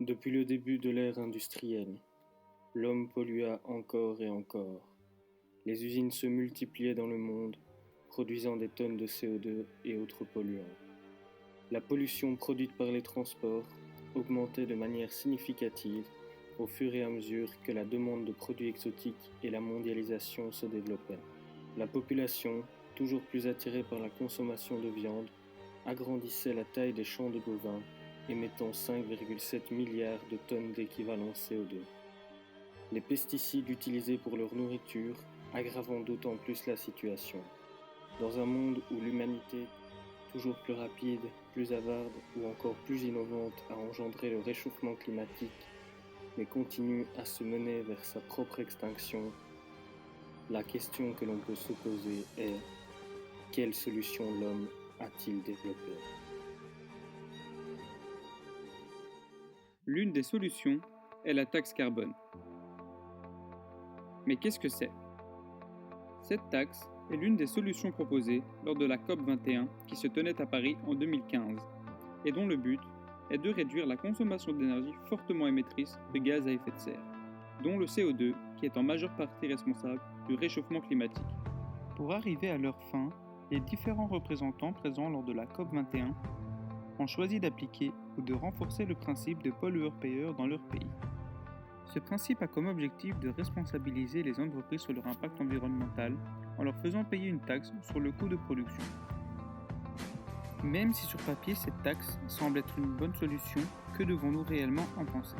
Depuis le début de l'ère industrielle, l'homme pollua encore et encore. Les usines se multipliaient dans le monde, produisant des tonnes de CO2 et autres polluants. La pollution produite par les transports augmentait de manière significative au fur et à mesure que la demande de produits exotiques et la mondialisation se développaient. La population, toujours plus attirée par la consommation de viande, agrandissait la taille des champs de bovins, émettant 5,7 milliards de tonnes d'équivalent CO2. Les pesticides utilisés pour leur nourriture aggravant d'autant plus la situation. Dans un monde où l'humanité, toujours plus rapide, plus avarde ou encore plus innovante à engendrer le réchauffement climatique, mais continue à se mener vers sa propre extinction, la question que l'on peut se poser est: quelle solution l'homme a-t-il développée ? L'une des solutions est la taxe carbone. Mais qu'est-ce que c'est ? Cette taxe est l'une des solutions proposées lors de la COP21 qui se tenait à Paris en 2015 et dont le but est de réduire la consommation d'énergie fortement émettrice de gaz à effet de serre, dont le CO2 qui est en majeure partie responsable du réchauffement climatique. Pour arriver à leur fin, les différents représentants présents lors de la COP21 ont choisi d'appliquer ou de renforcer le principe de pollueur-payeur dans leur pays. Ce principe a comme objectif de responsabiliser les entreprises sur leur impact environnemental en leur faisant payer une taxe sur le coût de production. Même si sur papier cette taxe semble être une bonne solution, que devons-nous réellement en penser ?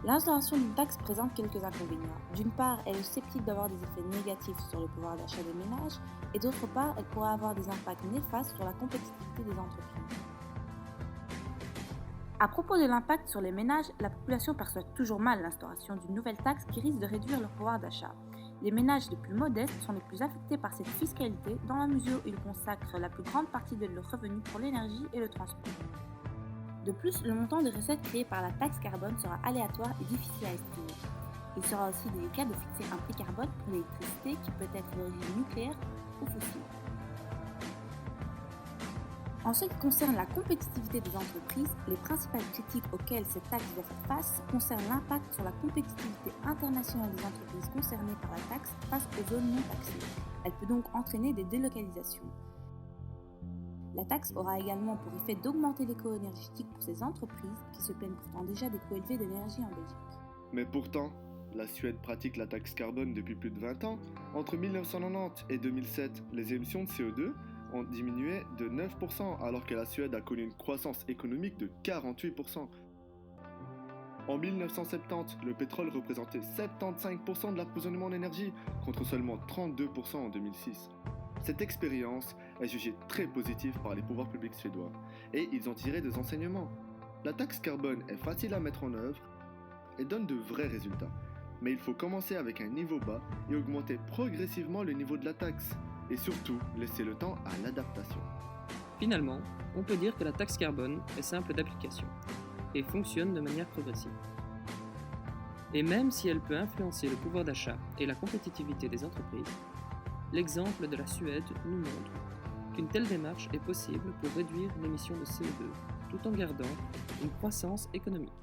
L'instauration d'une taxe présente quelques inconvénients. D'une part, elle est susceptible d'avoir des effets négatifs sur le pouvoir d'achat des ménages, et d'autre part, elle pourrait avoir des impacts néfastes sur la compétitivité des entreprises. À propos de l'impact sur les ménages, la population perçoit toujours mal l'instauration d'une nouvelle taxe qui risque de réduire leur pouvoir d'achat. Les ménages les plus modestes sont les plus affectés par cette fiscalité dans la mesure où ils consacrent la plus grande partie de leurs revenus pour l'énergie et le transport. De plus, le montant des recettes créées par la taxe carbone sera aléatoire et difficile à estimer. Il sera aussi délicat de fixer un prix carbone pour l'électricité qui peut être d'origine nucléaire ou fossile. En ce qui concerne la compétitivité des entreprises, les principales critiques auxquelles cette taxe doit faire face concernent l'impact sur la compétitivité internationale des entreprises concernées par la taxe face aux zones non taxées. Elle peut donc entraîner des délocalisations. La taxe aura également pour effet d'augmenter les coûts énergétiques pour ces entreprises qui se plaignent pourtant déjà des coûts élevés d'énergie en Belgique. Mais pourtant, la Suède pratique la taxe carbone depuis plus de 20 ans. Entre 1990 et 2007, les émissions de CO2 ont diminué de 9%, alors que la Suède a connu une croissance économique de 48%. En 1970, le pétrole représentait 75% de l'approvisionnement en énergie, contre seulement 32% en 2006. Cette expérience est jugée très positive par les pouvoirs publics suédois, et ils ont tiré des enseignements. La taxe carbone est facile à mettre en œuvre et donne de vrais résultats. Mais il faut commencer avec un niveau bas et augmenter progressivement le niveau de la taxe. Et surtout, laisser le temps à l'adaptation. Finalement, on peut dire que la taxe carbone est simple d'application et fonctionne de manière progressive. Et même si elle peut influencer le pouvoir d'achat et la compétitivité des entreprises, l'exemple de la Suède nous montre qu'une telle démarche est possible pour réduire l'émission de CO2 tout en gardant une croissance économique.